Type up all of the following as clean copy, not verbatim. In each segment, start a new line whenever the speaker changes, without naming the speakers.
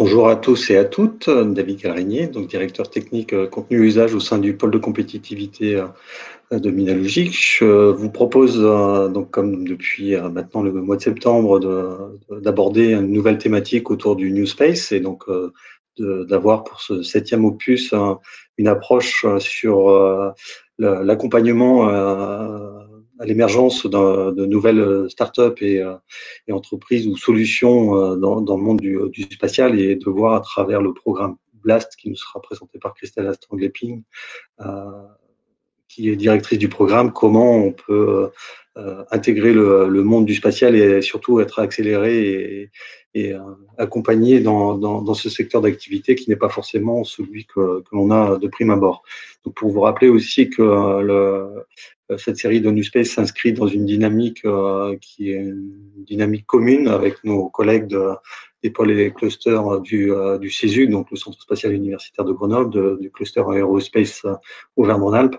Bonjour à tous et à toutes, David Galrigné, donc directeur technique contenu et usage au sein du pôle de compétitivité de Minalogic. Je vous propose, donc comme depuis maintenant le mois de septembre, d'aborder une nouvelle thématique autour du New Space et donc d'avoir pour ce 7e opus une approche sur l'accompagnement à l'émergence de nouvelles startups et entreprises ou solutions dans le monde du spatial, et de voir à travers le programme BLAST qui nous sera présenté par Christelle Astrand-Leping, qui est directrice du programme, comment on peut intégrer le monde du spatial et surtout être accéléré et accompagné dans ce secteur d'activité qui n'est pas forcément celui que l'on a de prime abord. Donc pour vous rappeler aussi que cette série de New Space s'inscrit dans une dynamique qui est une dynamique commune avec nos collègues des pôles et clusters du CESU, donc le Centre spatial universitaire de Grenoble, du cluster Aerospace Auvergne-Rhône-Alpes,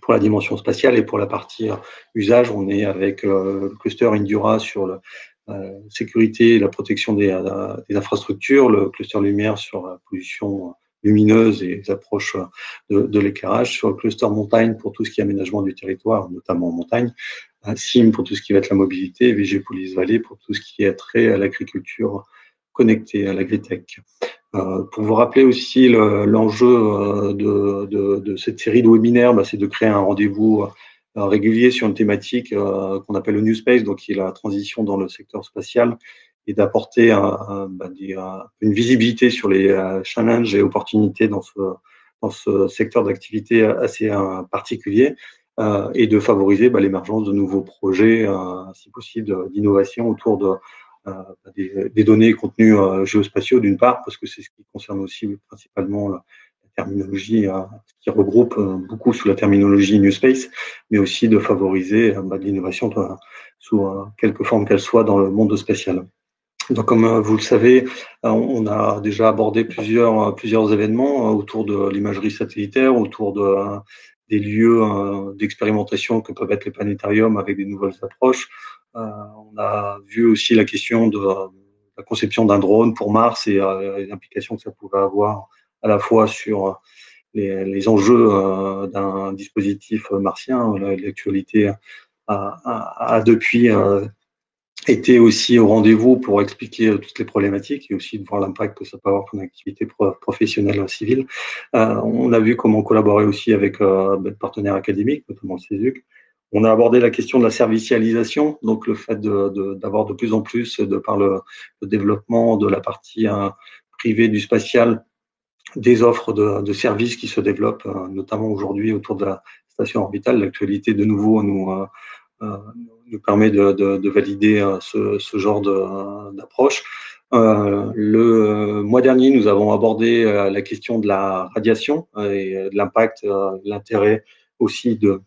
pour la dimension spatiale. Et pour la partie usage, on est avec le cluster Indura sur la sécurité et la protection des infrastructures, le cluster lumière sur la pollution lumineuse et les approches de l'éclairage, sur le cluster montagne pour tout ce qui est aménagement du territoire, notamment en montagne, SIM pour tout ce qui va être la mobilité, et VG Police Vallée pour tout ce qui est trait à l'agriculture connectée, à l'agritech. Pour vous rappeler aussi l'enjeu de cette série de webinaires, c'est de créer un rendez-vous régulier sur une thématique qu'on appelle le New Space, donc qui est la transition dans le secteur spatial, et d'apporter une visibilité sur les challenges et opportunités dans ce secteur d'activité assez particulier, et de favoriser l'émergence de nouveaux projets, si possible, d'innovation autour des données et contenus géospatiaux, d'une part, parce que c'est ce qui concerne aussi principalement la terminologie, qui regroupe beaucoup sous la terminologie New Space, mais aussi de favoriser de l'innovation sous quelque forme qu'elle soit dans le monde spatial. Donc, comme vous le savez, on a déjà abordé plusieurs événements autour de l'imagerie satellitaire, autour des lieux d'expérimentation que peuvent être les planétariums avec des nouvelles approches. On a vu aussi la question de la conception d'un drone pour Mars et les implications que ça pouvait avoir à la fois sur les enjeux d'un dispositif martien. L'actualité a depuis été aussi au rendez-vous pour expliquer toutes les problématiques et aussi de voir l'impact que ça peut avoir pour une activité professionnelle civile. On a vu comment collaborer aussi avec des partenaires académiques, notamment le CESUC. On a abordé la question de la servicialisation, donc le fait d'avoir de plus en plus, de par le développement de la partie privée du spatial, des offres de services qui se développent, notamment aujourd'hui autour de la station orbitale. L'actualité, de nouveau, nous permet de valider ce genre d'approche. Le mois dernier, nous avons abordé la question de la radiation et de l'impact, l'intérêt aussi de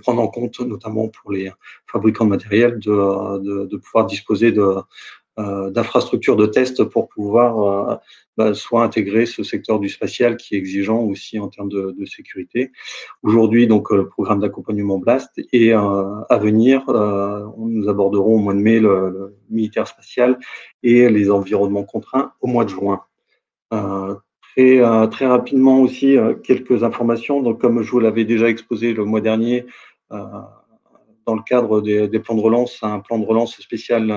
prendre en compte, notamment pour les fabricants de matériel, de pouvoir disposer d'infrastructures de test pour pouvoir soit intégrer ce secteur du spatial qui est exigeant aussi en termes de sécurité. Aujourd'hui, donc, le programme d'accompagnement BLAST, et à venir, nous aborderons au mois de mai le militaire spatial et les environnements contraints au mois de juin. Très rapidement aussi, quelques informations. Donc, comme je vous l'avais déjà exposé le mois dernier, dans le cadre des plans de relance, un plan de relance spécial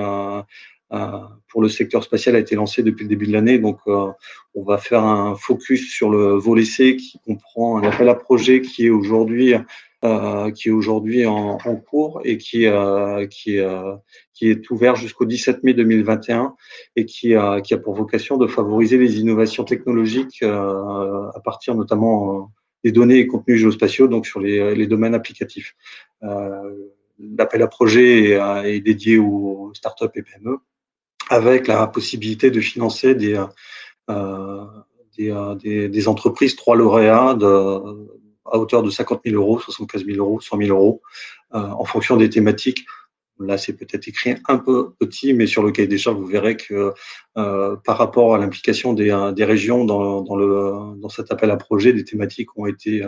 pour le secteur spatial a été lancé depuis le début de l'année. Donc, on va faire un focus sur le volet C qui comprend un appel à projet qui est aujourd'hui en cours et qui est ouvert jusqu'au 17 mai 2021 et qui a pour vocation de favoriser les innovations technologiques à partir notamment des données et contenus géospatiaux, donc sur les domaines applicatifs. L'appel à projet est dédié aux startups et PME, avec la possibilité de financer des entreprises 3 lauréats à hauteur de 50 000 euros, 75 000 euros, 100 000 euros, en fonction des thématiques Là, c'est peut-être écrit un peu petit, mais sur le cahier des charges, vous verrez que par rapport à l'implication des régions dans cet appel à projet, des thématiques ont été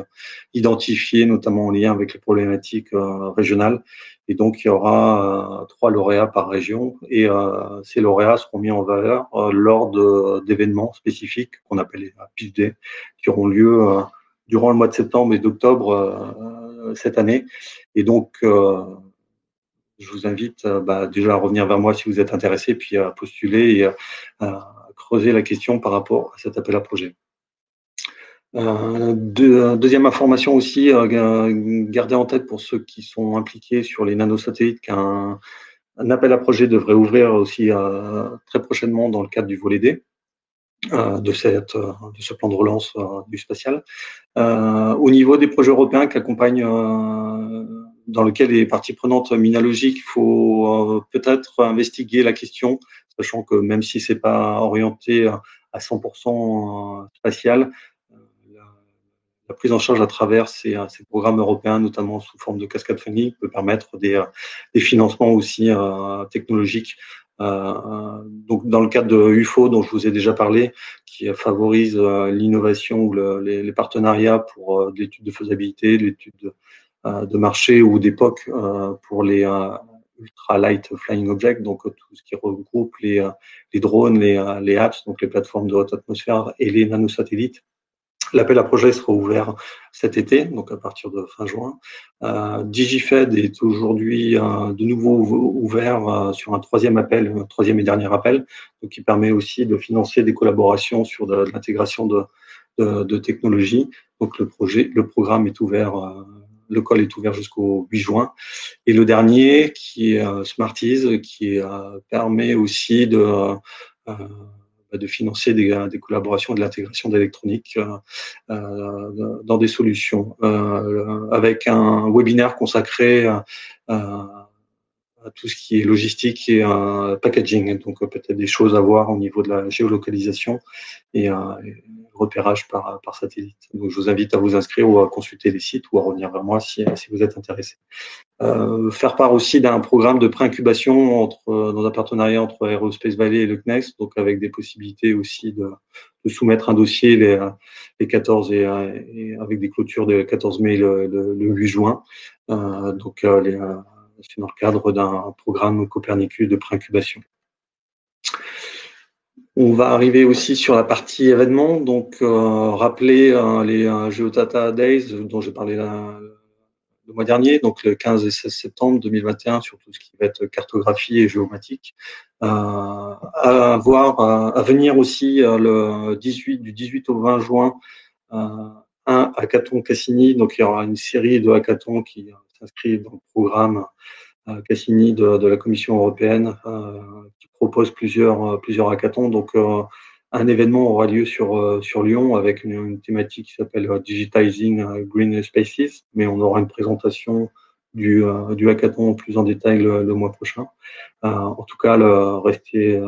identifiées, notamment en lien avec les problématiques régionales. Et donc, il y aura 3 lauréats par région, et ces lauréats seront mis en valeur lors d'événements spécifiques qu'on appelle les Pitch Day, qui auront lieu durant le mois de septembre et d'octobre cette année. Et donc, je vous invite déjà à revenir vers moi si vous êtes intéressé, puis à postuler et à creuser la question par rapport à cet appel à projet. Deuxième information aussi, gardez en tête pour ceux qui sont impliqués sur les nanosatellites qu'un appel à projet devrait ouvrir aussi très prochainement dans le cadre du volet D de ce plan de relance du spatial. Au niveau des projets européens qui accompagnent, dans lequel les parties prenantes minalogiques, il faut peut-être investiguer la question, sachant que même si c'est pas orienté à 100% spatial, la prise en charge à travers ces programmes européens, notamment sous forme de cascade funding, peut permettre des financements aussi technologiques. Donc, dans le cadre de UFO, dont je vous ai déjà parlé, qui favorise l'innovation ou les partenariats pour de l'étude de faisabilité, de l'étude de marché ou d'époque pour les ultra light flying objects, donc tout ce qui regroupe les drones, les apps, donc les plateformes de haute atmosphère et les nanosatellites. L'appel à projet sera ouvert cet été, donc à partir de fin juin. DigiFed est aujourd'hui de nouveau ouvert sur un troisième et dernier appel, donc qui permet aussi de financer des collaborations sur de l'intégration de technologies. Donc le programme est ouvert, le call est ouvert jusqu'au 8 juin. Et le dernier, qui est Smarties, qui permet aussi de financer des collaborations, de l'intégration d'électronique dans des solutions, avec un webinaire consacré à tout ce qui est logistique et packaging, donc peut-être des choses à voir au niveau de la géolocalisation et repérage par satellite. Donc je vous invite à vous inscrire ou à consulter les sites ou à revenir vers moi si vous êtes intéressé. Faire part aussi d'un programme de pré-incubation dans un partenariat entre Aerospace Valley et le CNES, donc avec des possibilités aussi de soumettre un dossier les 14 et avec des clôtures de 14 mai le 8 juin. Donc c'est dans le cadre d'un programme Copernicus de pré-incubation. On va arriver aussi sur la partie événements, donc rappeler les Geodata Days dont j'ai parlé le mois dernier, donc le 15 et 16 septembre 2021, sur tout ce qui va être cartographie et géomatique. À venir aussi du 18 au 20 juin, un hackathon Cassini. Donc il y aura une série de hackathons qui s'inscrivent dans le programme Cassini de la Commission européenne, qui propose plusieurs hackathons. Donc un événement aura lieu sur Lyon avec une thématique qui s'appelle Digitizing Green Spaces, mais on aura une présentation du hackathon plus en détail le mois prochain. En tout cas, restez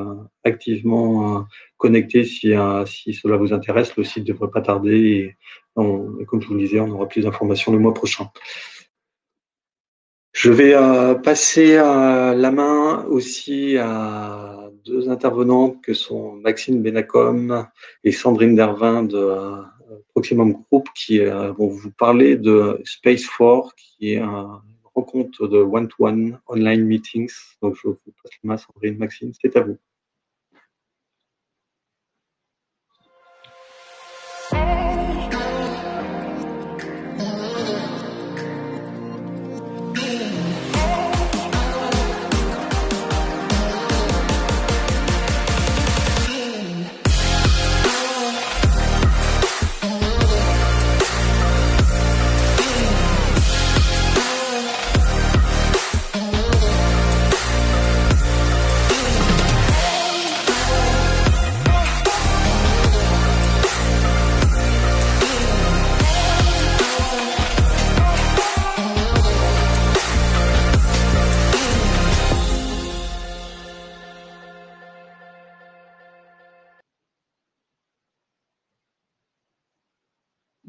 activement connectés si cela vous intéresse. Le site ne devrait pas tarder et comme je vous le disais, on aura plus d'informations le mois prochain. Je vais passer la main aussi à deux intervenantes que sont Maxime Benacom et Sandrine Dervin de Proximum Group qui vont vous parler de Space4, qui est un rencontre de one-to-one online meetings. Donc je vous passe la main, Sandrine, Maxime, c'est à vous.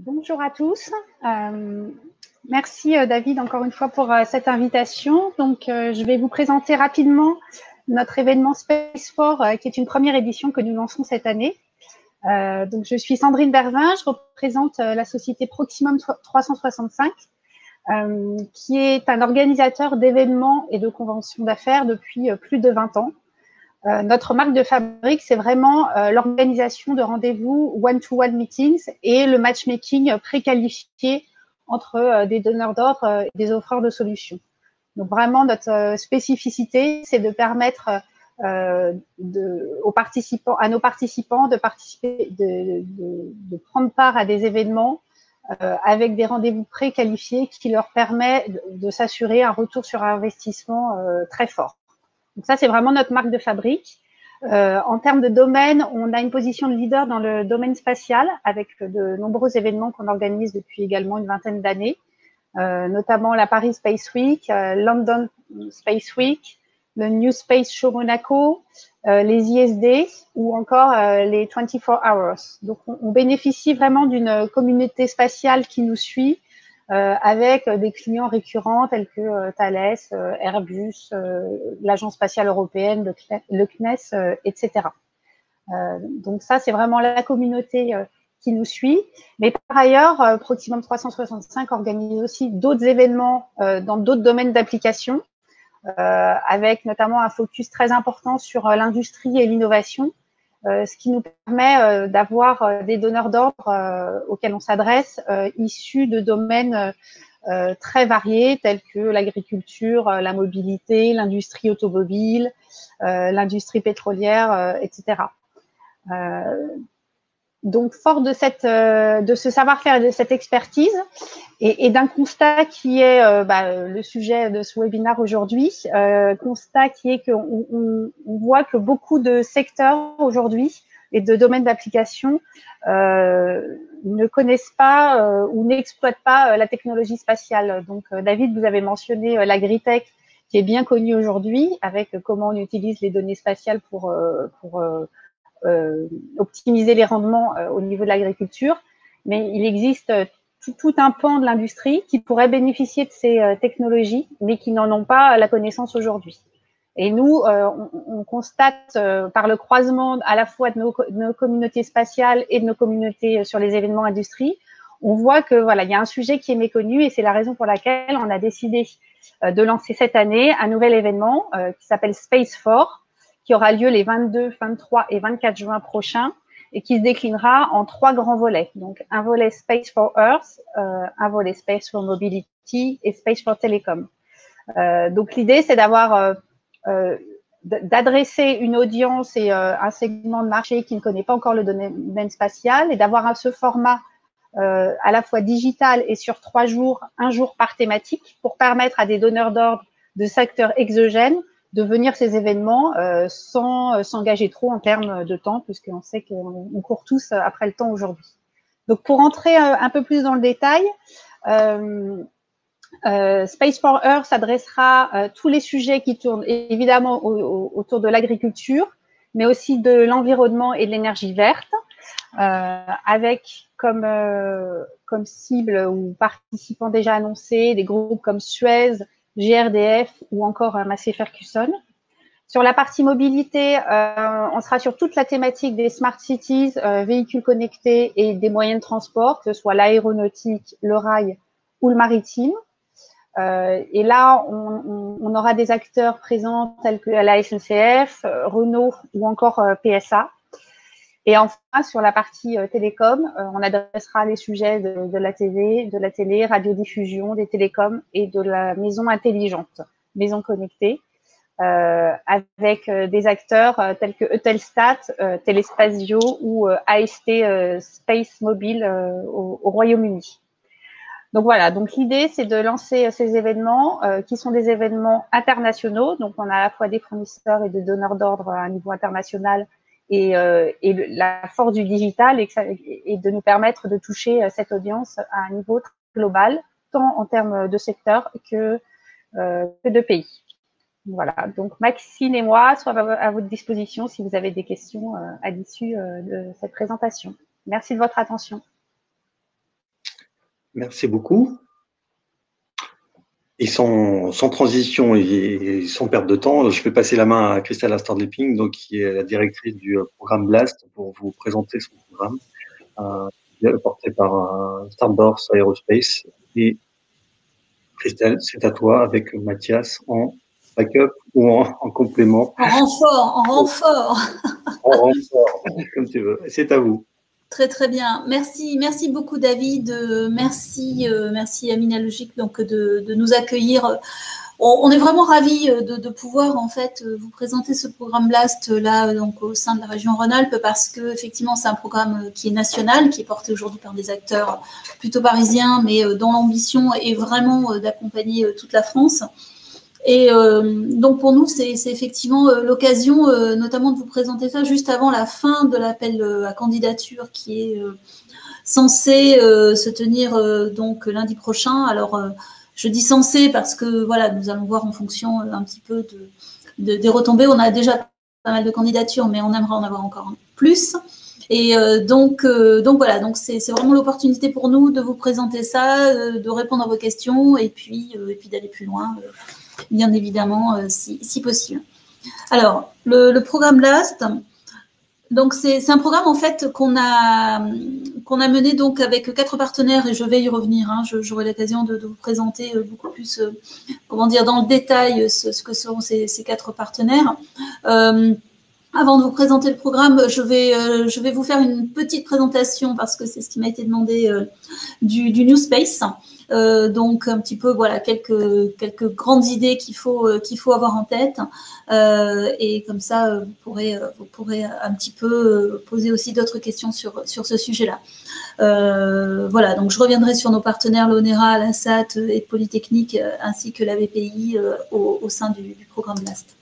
Bonjour à tous. Merci David encore une fois pour cette invitation. Donc je vais vous présenter rapidement notre événement Space4 qui est une première édition que nous lançons cette année. Donc je suis Sandrine Bervin, je représente la société Proximum 365 qui est un organisateur d'événements et de conventions d'affaires depuis plus de 20 ans. Notre marque de fabrique, c'est vraiment l'organisation de rendez-vous one-to-one meetings et le matchmaking préqualifié entre des donneurs d'ordre et des offreurs de solutions. Donc vraiment, notre spécificité, c'est de permettre à nos participants de participer, de prendre part à des événements avec des rendez-vous préqualifiés qui leur permet de s'assurer un retour sur investissement très fort. Donc ça, c'est vraiment notre marque de fabrique. En termes de domaine, on a une position de leader dans le domaine spatial avec de nombreux événements qu'on organise depuis également une vingtaine d'années, notamment la Paris Space Week, London Space Week, le New Space Show Monaco, les ISD ou encore les 24 Hours. Donc on bénéficie vraiment d'une communauté spatiale qui nous suit, avec des clients récurrents tels que Thales, Airbus, l'Agence spatiale européenne, le CNES, etc. Donc ça, c'est vraiment la communauté qui nous suit. Mais par ailleurs, Proximum 365 organise aussi d'autres événements dans d'autres domaines d'application, avec notamment un focus très important sur l'industrie et l'innovation, ce qui nous permet d'avoir des donneurs d'ordre auxquels on s'adresse, issus de domaines très variés tels que l'agriculture, la mobilité, l'industrie automobile, l'industrie pétrolière, etc. Donc, fort de ce savoir-faire et de cette expertise, et d'un constat qui est le sujet de ce webinaire aujourd'hui, constat qui est qu'on voit que beaucoup de secteurs aujourd'hui et de domaines d'application ne connaissent pas ou n'exploitent pas la technologie spatiale. Donc, David, vous avez mentionné l'agritech, qui est bien connue aujourd'hui, avec comment on utilise les données spatiales pour optimiser les rendements au niveau de l'agriculture. Mais il existe tout un pan de l'industrie qui pourrait bénéficier de ces technologies, mais qui n'en ont pas la connaissance aujourd'hui. Et nous, on constate par le croisement à la fois de nos communautés spatiales et de nos communautés sur les événements industrie, on voit que voilà, il y a un sujet qui est méconnu et c'est la raison pour laquelle on a décidé de lancer cette année un nouvel événement qui s'appelle Space4, qui aura lieu les 22, 23 et 24 juin prochains et qui se déclinera en 3 grands volets. Donc, un volet Space for Earth, un volet Space for Mobility et Space for Telecom. Donc, l'idée, c'est d'adresser une audience et un segment de marché qui ne connaît pas encore le domaine spatial et d'avoir ce format à la fois digital et sur 3 jours, un jour par thématique, pour permettre à des donneurs d'ordre de secteurs exogènes de venir ces événements sans s'engager trop en termes de temps, puisqu'on sait qu'on court tous après le temps aujourd'hui. Donc, pour entrer un peu plus dans le détail, Space for Earth s'adressera à tous les sujets qui tournent évidemment autour de l'agriculture, mais aussi de l'environnement et de l'énergie verte, avec comme cible ou participants déjà annoncés des groupes comme Suez, GRDF ou encore Massey Ferguson. Sur la partie mobilité, on sera sur toute la thématique des smart cities, véhicules connectés et des moyens de transport, que ce soit l'aéronautique, le rail ou le maritime. Et là, on aura des acteurs présents tels que la SNCF, Renault ou encore PSA. Et enfin, sur la partie télécom, on adressera les sujets de la télé, radiodiffusion, des télécoms et de la maison intelligente, maison connectée, avec des acteurs tels que Eutelstat, Téléspazio ou AST Space Mobile au Royaume-Uni. Donc voilà, donc l'idée, c'est de lancer ces événements qui sont des événements internationaux. Donc on a à la fois des fournisseurs et des donneurs d'ordre à un niveau international et la force du digital et de nous permettre de toucher cette audience à un niveau global, tant en termes de secteur que de pays. Voilà, donc Maxine et moi sommes à votre disposition si vous avez des questions à l'issue de cette présentation. Merci de votre attention.
Merci beaucoup. Et sans transition et sans perte de temps, je vais passer la main à Christelle Astor-Lepping, donc qui est la directrice du programme BLAST, pour vous présenter son programme, porté par Starburst Aerospace. Et Christelle, c'est à toi avec Mathias en backup ou en complément.
En renfort, en renfort.
En renfort, comme tu veux. C'est à vous.
Très très bien. Merci beaucoup David. Merci Aminalogique donc de nous accueillir. On est vraiment ravis de pouvoir en fait vous présenter ce programme BLAST là donc au sein de la région Rhône-Alpes parce que effectivement c'est un programme qui est national, qui est porté aujourd'hui par des acteurs plutôt parisiens, mais dont l'ambition est vraiment d'accompagner toute la France. Et donc pour nous, c'est effectivement l'occasion notamment de vous présenter ça juste avant la fin de l'appel à candidature qui est censé se tenir donc lundi prochain. Alors je dis censé parce que voilà, nous allons voir en fonction un petit peu des retombées. On a déjà pas mal de candidatures, mais on aimerait en avoir encore plus. Et donc voilà, donc c'est vraiment l'opportunité pour nous de vous présenter ça, de répondre à vos questions et puis d'aller plus loin. Bien évidemment, si possible. Alors, le programme BLAST, donc c'est un programme en fait qu'on a mené donc avec 4 partenaires et je vais y revenir. Hein, j'aurai l'occasion de vous présenter beaucoup plus, comment dire, dans le détail ce que seront ces 4 partenaires. Avant de vous présenter le programme, je vais vous faire une petite présentation parce que c'est ce qui m'a été demandé du New Space. Donc un petit peu voilà quelques grandes idées qu'il faut avoir en tête et comme ça vous pourrez un petit peu poser aussi d'autres questions sur ce sujet-là. Voilà, donc je reviendrai sur nos partenaires l'ONERA, la SAT et Polytechnique ainsi que la BPI au sein du programme BLAST.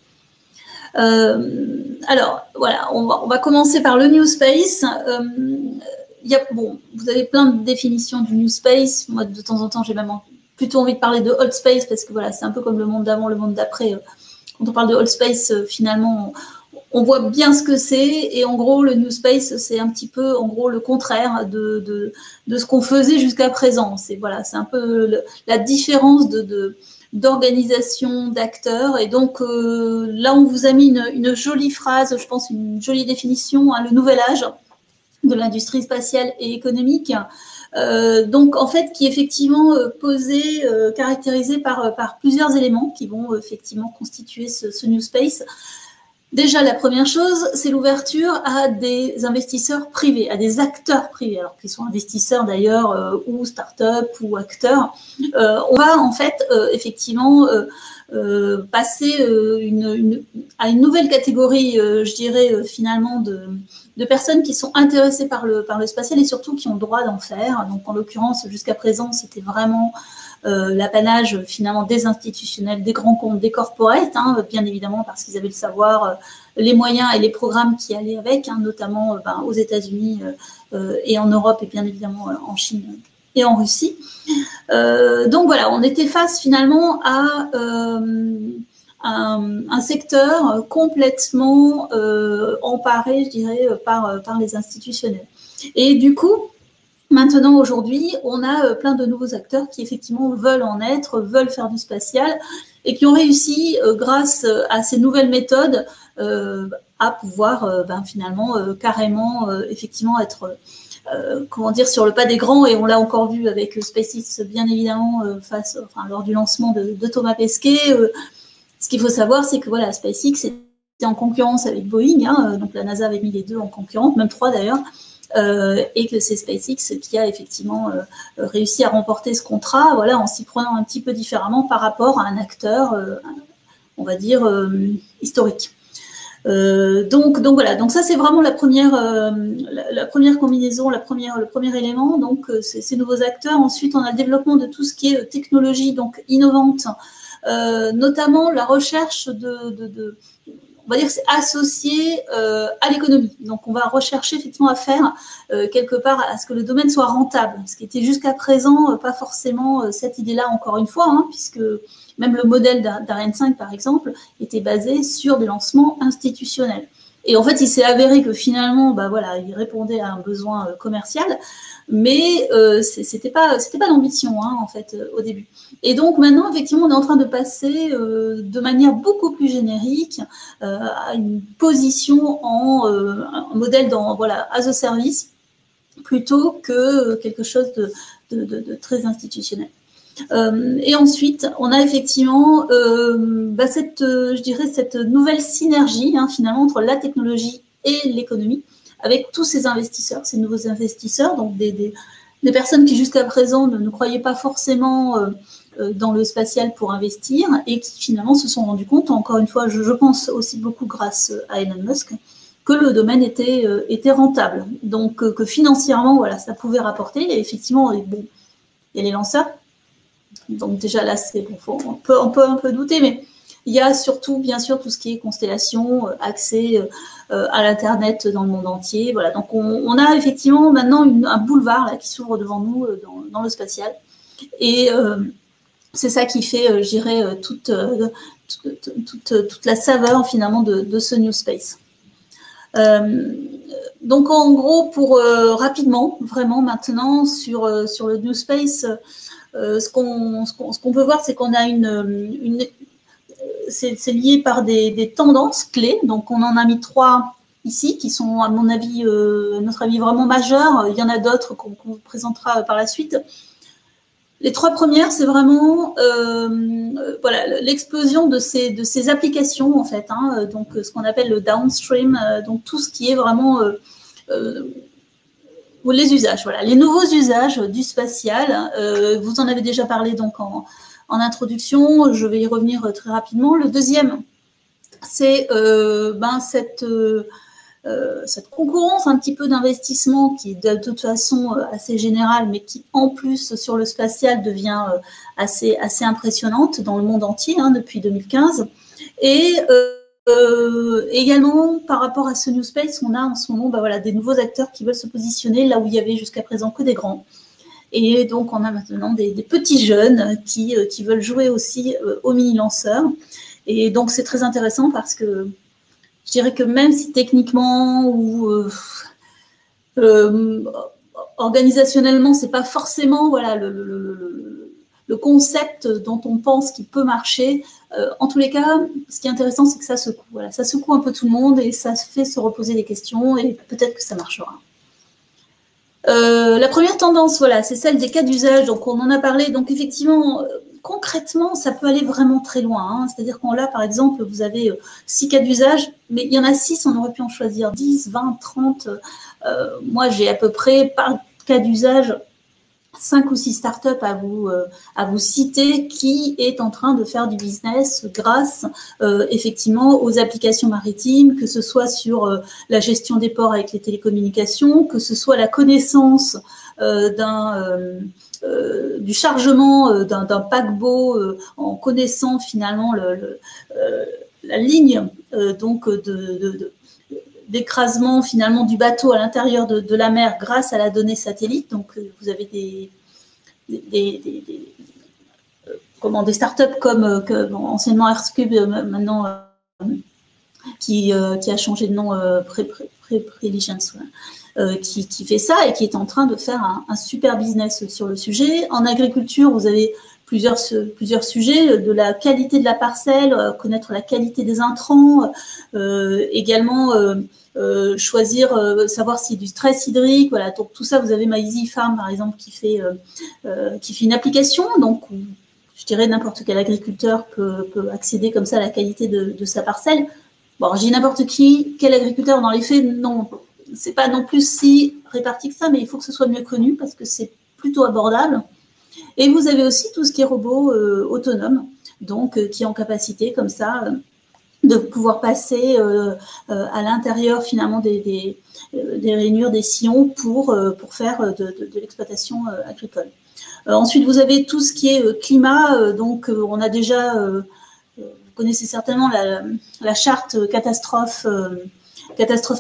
Alors voilà, on va commencer par le New Space. Vous avez plein de définitions du New Space. Moi, de temps en temps, j'ai même plutôt envie de parler de Old Space parce que voilà, c'est un peu comme le monde d'avant, le monde d'après. Quand on parle de Old Space, finalement, on voit bien ce que c'est. Et en gros, le New Space, c'est un petit peu, en gros, le contraire de ce qu'on faisait jusqu'à présent. C'est un peu la différence d'organisation, d'acteurs. Et donc, là, on vous a mis une jolie phrase, je pense, une jolie définition, hein, le nouvel âge de l'industrie spatiale et économique. Donc, en fait, qui est effectivement posé, caractérisé par plusieurs éléments qui vont effectivement constituer ce New Space. Déjà, la première chose, c'est l'ouverture à des investisseurs privés, à des acteurs privés, alors qu'ils sont investisseurs d'ailleurs, ou start-up ou acteurs. On va en fait effectivement passer à une nouvelle catégorie, je dirais finalement, de personnes qui sont intéressées par le spatial et surtout qui ont le droit d'en faire. Donc en l'occurrence, jusqu'à présent, c'était vraiment l'apanage finalement des institutionnels, des grands comptes, des corporates, hein, bien évidemment parce qu'ils avaient le savoir, les moyens et les programmes qui allaient avec, hein, notamment aux États-Unis et en Europe et bien évidemment en Chine et en Russie. Donc voilà, on était face finalement à un secteur complètement emparé, je dirais, par les institutionnels. Et du coup, maintenant, aujourd'hui, on a plein de nouveaux acteurs qui, effectivement, veulent en être, veulent faire du spatial et qui ont réussi, grâce à ces nouvelles méthodes, à pouvoir finalement carrément, effectivement, être comment dire, sur le pas des grands. Et on l'a encore vu avec SpaceX, bien évidemment, lors du lancement de Thomas Pesquet. Ce qu'il faut savoir, c'est que voilà, SpaceX était en concurrence avec Boeing. Hein, donc la NASA avait mis les deux en concurrence, même 3 d'ailleurs. Et que c'est SpaceX qui a effectivement réussi à remporter ce contrat, voilà, en s'y prenant un petit peu différemment par rapport à un acteur, on va dire, historique. Donc voilà, donc ça c'est vraiment la première combinaison, le premier élément, donc ces nouveaux acteurs. Ensuite, on a le développement de tout ce qui est technologie, donc innovante, notamment la recherche on va dire que c'est associé à l'économie. Donc, on va rechercher effectivement à faire quelque part à ce que le domaine soit rentable, ce qui était jusqu'à présent pas forcément cette idée-là, encore une fois, hein, puisque même le modèle d'Ariane 5, par exemple, était basé sur des lancements institutionnels. Et en fait, il s'est avéré que finalement, bah voilà, il répondait à un besoin commercial, mais c'était pas l'ambition en fait au début. Et donc maintenant, effectivement, on est en train de passer de manière beaucoup plus générique à une position en un modèle as a service plutôt que quelque chose de très institutionnel. Et ensuite, on a effectivement cette nouvelle synergie finalement entre la technologie et l'économie, avec tous ces investisseurs, ces nouveaux investisseurs, donc des personnes qui jusqu'à présent ne croyaient pas forcément dans le spatial pour investir et qui finalement se sont rendus compte, encore une fois, je pense aussi beaucoup grâce à Elon Musk, que le domaine était rentable. Donc que financièrement, voilà, ça pouvait rapporter. Et effectivement, bon, il y a les lanceurs. Donc déjà là, on peut un peu douter, mais il y a surtout, bien sûr, tout ce qui est constellation, accès à l'Internet dans le monde entier. Voilà, donc on a effectivement maintenant un boulevard là, qui s'ouvre devant nous dans le spatial. Et c'est ça qui fait, je dirais, toute la saveur finalement de ce New Space. Donc en gros, pour rapidement, vraiment maintenant, sur le New Space, ce qu'on peut voir, c'est qu'on a c'est lié par des tendances clés. Donc, on en a mis 3 ici qui sont, à mon avis, notre avis vraiment majeurs. Il y en a d'autres qu'on vous présentera par la suite. Les 3 premières, c'est vraiment l'explosion de ces applications, en fait. Donc, ce qu'on appelle le downstream, donc tout ce qui est vraiment les usages, voilà, les nouveaux usages du spatial. Vous en avez déjà parlé donc en introduction, je vais y revenir très rapidement. Le deuxième, c'est cette concurrence un petit peu d'investissement qui est de toute façon assez générale, mais qui en plus sur le spatial devient assez impressionnante dans le monde entier depuis 2015. Et également, par rapport à ce New Space, on a en ce moment des nouveaux acteurs qui veulent se positionner là où il y avait jusqu'à présent que des grands. Et donc, on a maintenant des petits jeunes qui veulent jouer aussi aux mini-lanceurs. Et donc, c'est très intéressant parce que je dirais que même si techniquement ou organisationnellement, c'est pas forcément le concept dont on pense qu'il peut marcher. En tous les cas, ce qui est intéressant, c'est que ça secoue. Voilà, ça secoue un peu tout le monde et ça fait se reposer des questions et peut-être que ça marchera. La première tendance, voilà, c'est celle des cas d'usage. Donc, on en a parlé. Donc, effectivement, concrètement, ça peut aller vraiment très loin. C'est-à-dire qu'on là, par exemple, vous avez 6 cas d'usage, mais il y en a 6, on aurait pu en choisir 10, 20, 30. Moi, j'ai à peu près, par cas d'usage, 5 ou 6 startups à vous citer qui est en train de faire du business grâce effectivement aux applications maritimes, que ce soit sur la gestion des ports avec les télécommunications, que ce soit la connaissance du chargement d'un paquebot en connaissant finalement la ligne d'écrasement finalement du bateau à l'intérieur de la mer grâce à la donnée satellite. Donc, vous avez des startups comme anciennement Earthcube, maintenant qui a changé de nom, Preligence, qui fait ça et qui est en train de faire un super business sur le sujet. En agriculture, vous avez plusieurs sujets, de la qualité de la parcelle, connaître la qualité des intrants, également choisir, savoir s'il y a du stress hydrique. Voilà, donc tout ça, vous avez MyEasyFarm, par exemple, qui fait une application. Donc, je dirais n'importe quel agriculteur peut accéder comme ça à la qualité de sa parcelle. Bon, je dis n'importe quel agriculteur, dans les faits, non, c'est pas non plus si réparti que ça, mais il faut que ce soit mieux connu parce que c'est plutôt abordable. Et vous avez aussi tout ce qui est robot autonome, donc qui est en capacité comme ça de pouvoir passer à l'intérieur finalement des rainures, des sillons pour faire de l'exploitation agricole. Ensuite, vous avez tout ce qui est climat, donc on a déjà, vous connaissez certainement la charte catastrophe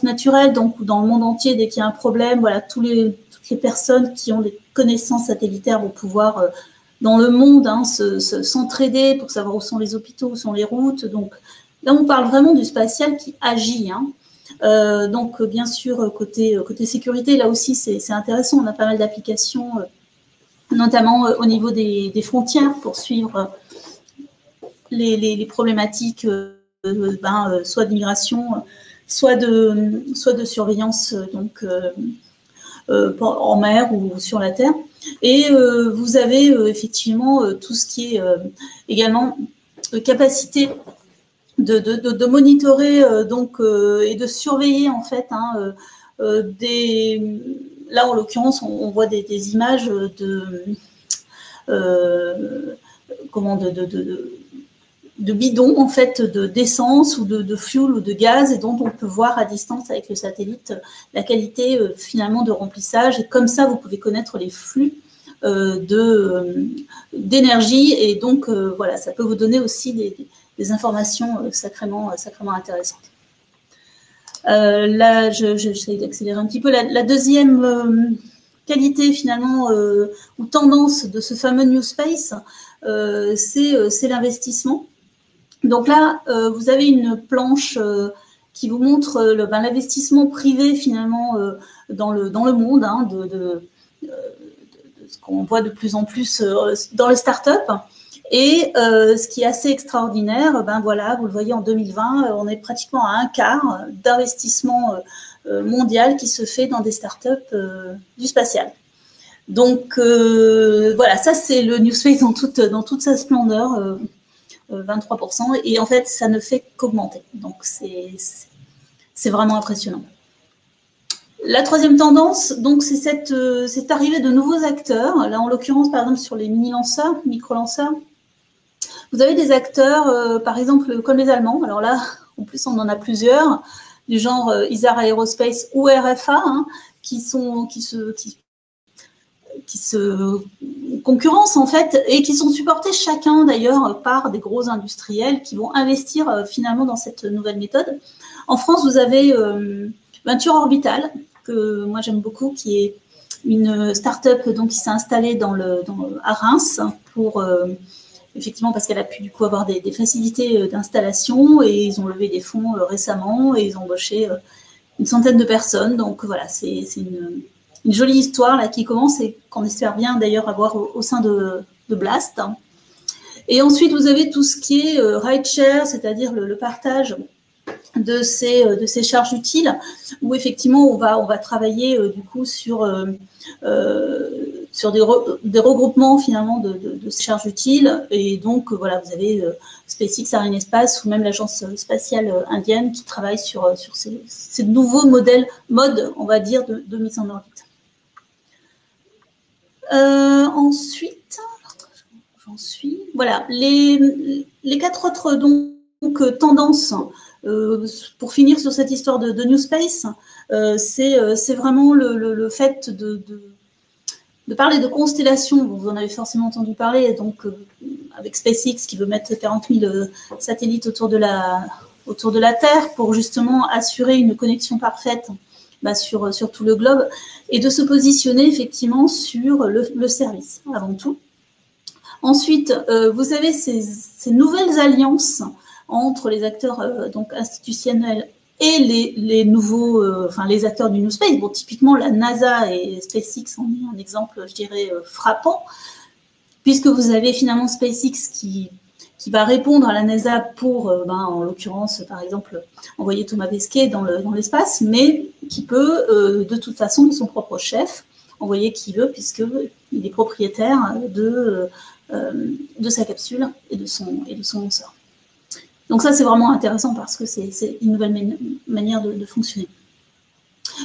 naturelle, donc dans le monde entier, dès qu'il y a un problème, voilà, toutes les personnes qui ont des connaissances satellitaires vont pouvoir dans le monde s'entraider pour savoir où sont les hôpitaux, où sont les routes. Donc là, on parle vraiment du spatial qui agit. Donc, bien sûr, côté sécurité, là aussi, c'est intéressant. On a pas mal d'applications, notamment au niveau des frontières, pour suivre les problématiques soit d'immigration, soit de surveillance donc, en mer ou sur la terre. Et vous avez effectivement tout ce qui est également capacité de monitorer et de surveiller en fait là en l'occurrence on voit des images de bidons en fait d'essence ou de fuel ou de gaz, et dont on peut voir à distance avec le satellite la qualité finalement de remplissage, et comme ça vous pouvez connaître les flux d'énergie, et donc voilà, ça peut vous donner aussi des informations sacrément intéressantes. Là, j'essaie d'accélérer un petit peu. La deuxième qualité finalement ou tendance de ce fameux New Space, c'est l'investissement. Donc là, vous avez une planche qui vous montre l'investissement privé finalement dans le monde, de ce qu'on voit de plus en plus dans les startups. Et ce qui est assez extraordinaire, voilà, vous le voyez en 2020, on est pratiquement à un quart d'investissement mondial qui se fait dans des startups du spatial. Donc voilà, ça c'est le New Space dans toute sa splendeur. 23%, et en fait ça ne fait qu'augmenter, donc c'est vraiment impressionnant. La troisième tendance, donc, c'est cette arrivée de nouveaux acteurs. Là en l'occurrence par exemple sur les mini-lanceurs, micro-lanceurs, vous avez des acteurs par exemple comme les Allemands. Alors là en plus on en a plusieurs du genre Isar Aerospace ou RFA, qui se concurrencent en fait, et qui sont supportés chacun d'ailleurs par des gros industriels qui vont investir finalement dans cette nouvelle méthode. En France, vous avez Venture Orbital, que moi j'aime beaucoup, qui est une start-up donc, qui s'est installée à Reims pour effectivement parce qu'elle a pu du coup avoir des facilités d'installation, et ils ont levé des fonds récemment, et ils ont embauché une centaine de personnes. Donc voilà, c'est une jolie histoire là qui commence, et qu'on espère bien d'ailleurs avoir au sein de Blast. Et ensuite, vous avez tout ce qui est rideshare, c'est-à-dire le partage de ces charges utiles, où effectivement on va travailler du coup sur des regroupements finalement de ces charges utiles. Et donc voilà, vous avez SpaceX, Arianespace, ou même l'agence spatiale indienne qui travaille sur ces nouveaux modes, on va dire, de mise en orbite. Ensuite, j'en suis. Voilà, les 4 autres donc tendances. Pour finir sur cette histoire de New Space, c'est vraiment le fait de parler de constellation. Vous en avez forcément entendu parler, donc avec SpaceX qui veut mettre 40 000 satellites autour de la Terre pour justement assurer une connexion parfaite sur tout le globe, et de se positionner effectivement sur le service avant tout. Ensuite, vous avez ces nouvelles alliances entre les acteurs donc institutionnels et les nouveaux, les acteurs du New Space. Bon, typiquement, la NASA et SpaceX en est un exemple, je dirais, frappant, puisque vous avez finalement SpaceX qui va répondre à la NASA pour, en l'occurrence, par exemple, envoyer Thomas Pesquet dans l'espace, mais qui peut, de toute façon, de son propre chef, envoyer qui veut, puisqu'il est propriétaire de sa capsule et de son lanceur. Donc ça, c'est vraiment intéressant parce que c'est une nouvelle manière de fonctionner.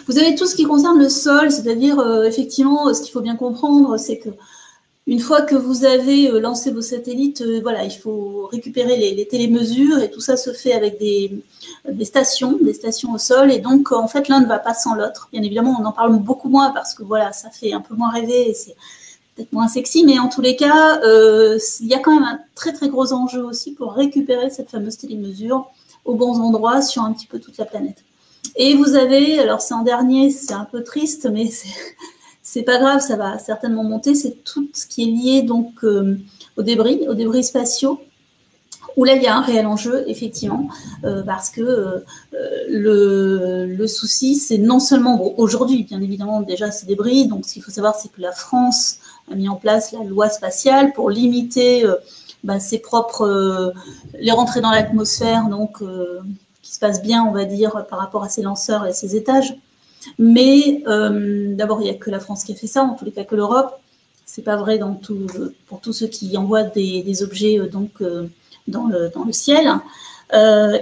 Vous avez tout ce qui concerne le sol, c'est-à-dire, effectivement, ce qu'il faut bien comprendre, c'est que une fois que vous avez lancé vos satellites, voilà, il faut récupérer les télémesures, et tout ça se fait avec des stations au sol, et donc en fait l'un ne va pas sans l'autre. Bien évidemment, on en parle beaucoup moins parce que voilà, ça fait un peu moins rêver et c'est peut-être moins sexy, mais en tous les cas, il y a quand même un très très gros enjeu aussi pour récupérer cette fameuse télémesure aux bons endroits sur un petit peu toute la planète. Et vous avez, alors c'est en dernier, c'est un peu triste, mais c'est pas grave, ça va certainement monter, c'est tout ce qui est lié donc aux débris spatiaux, où là, il y a un réel enjeu, effectivement, parce que le souci, c'est non seulement, bon, aujourd'hui, bien évidemment, déjà, c'est des bris. Donc, ce qu'il faut savoir, c'est que la France a mis en place la loi spatiale pour limiter ses propres, les rentrées dans l'atmosphère, donc qui se passe bien, on va dire, par rapport à ses lanceurs et ses étages. Mais d'abord, il n'y a que la France qui a fait ça, en tous les cas que l'Europe. C'est pas vrai pour tous ceux qui envoient des objets dans le ciel.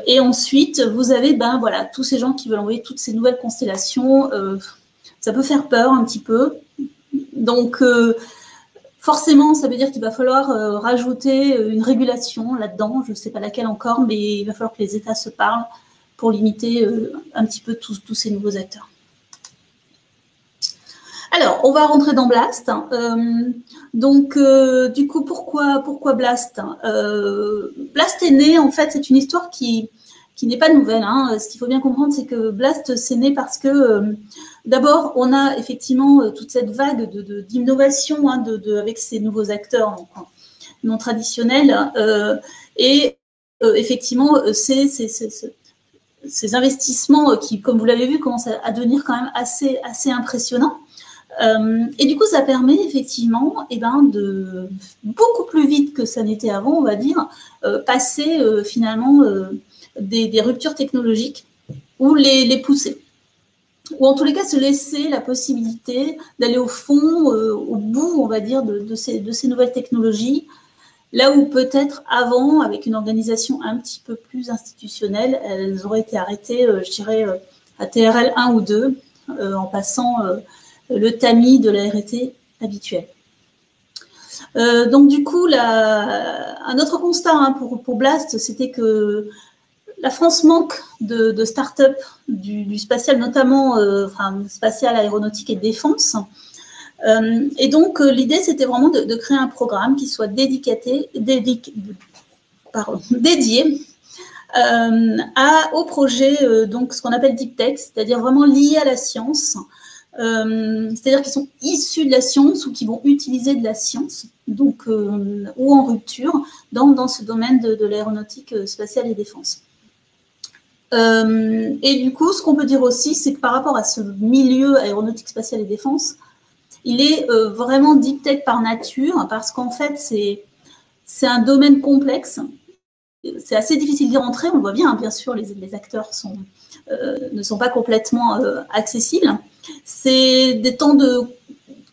Et ensuite, vous avez voilà, tous ces gens qui veulent envoyer toutes ces nouvelles constellations. Ça peut faire peur un petit peu. Donc, forcément, ça veut dire qu'il va falloir rajouter une régulation là-dedans. Je ne sais pas laquelle encore, mais il va falloir que les États se parlent pour limiter un petit peu tous ces nouveaux acteurs. Alors, on va rentrer dans Blast. Du coup, pourquoi Blast? Blast est né, en fait, c'est une histoire qui n'est pas nouvelle. Ce qu'il faut bien comprendre, c'est que Blast, c'est né parce que, d'abord, on a effectivement toute cette vague d'innovation avec ces nouveaux acteurs non traditionnels. Effectivement, ces investissements qui, comme vous l'avez vu, commencent à devenir quand même assez impressionnants. Et du coup, ça permet effectivement de beaucoup plus vite que ça n'était avant, on va dire, passer finalement des ruptures technologiques ou les pousser. Ou en tous les cas, se laisser la possibilité d'aller au fond, au bout, on va dire, de ces nouvelles technologies, là où peut-être avant, avec une organisation un petit peu plus institutionnelle, elles auraient été arrêtées, je dirais, à TRL 1 ou 2, en passant le tamis de la R&T habituel. Donc du coup, un autre constat pour Blast, c'était que la France manque de start-up du spatial, notamment spatial, aéronautique et défense. Et donc l'idée, c'était vraiment de créer un programme qui soit dédié au projet, donc ce qu'on appelle Deep Tech, c'est-à-dire vraiment lié à la science. C'est-à-dire qu'ils sont issus de la science ou qui vont utiliser de la science, donc ou en rupture dans ce domaine de l'aéronautique spatiale et défense. Et du coup, ce qu'on peut dire aussi, c'est que par rapport à ce milieu aéronautique spatiale et défense, il est vraiment deep tech par nature, parce qu'en fait, c'est un domaine complexe. C'est assez difficile d'y rentrer, on le voit bien, bien sûr, les acteurs ne sont pas complètement accessibles. C'est des temps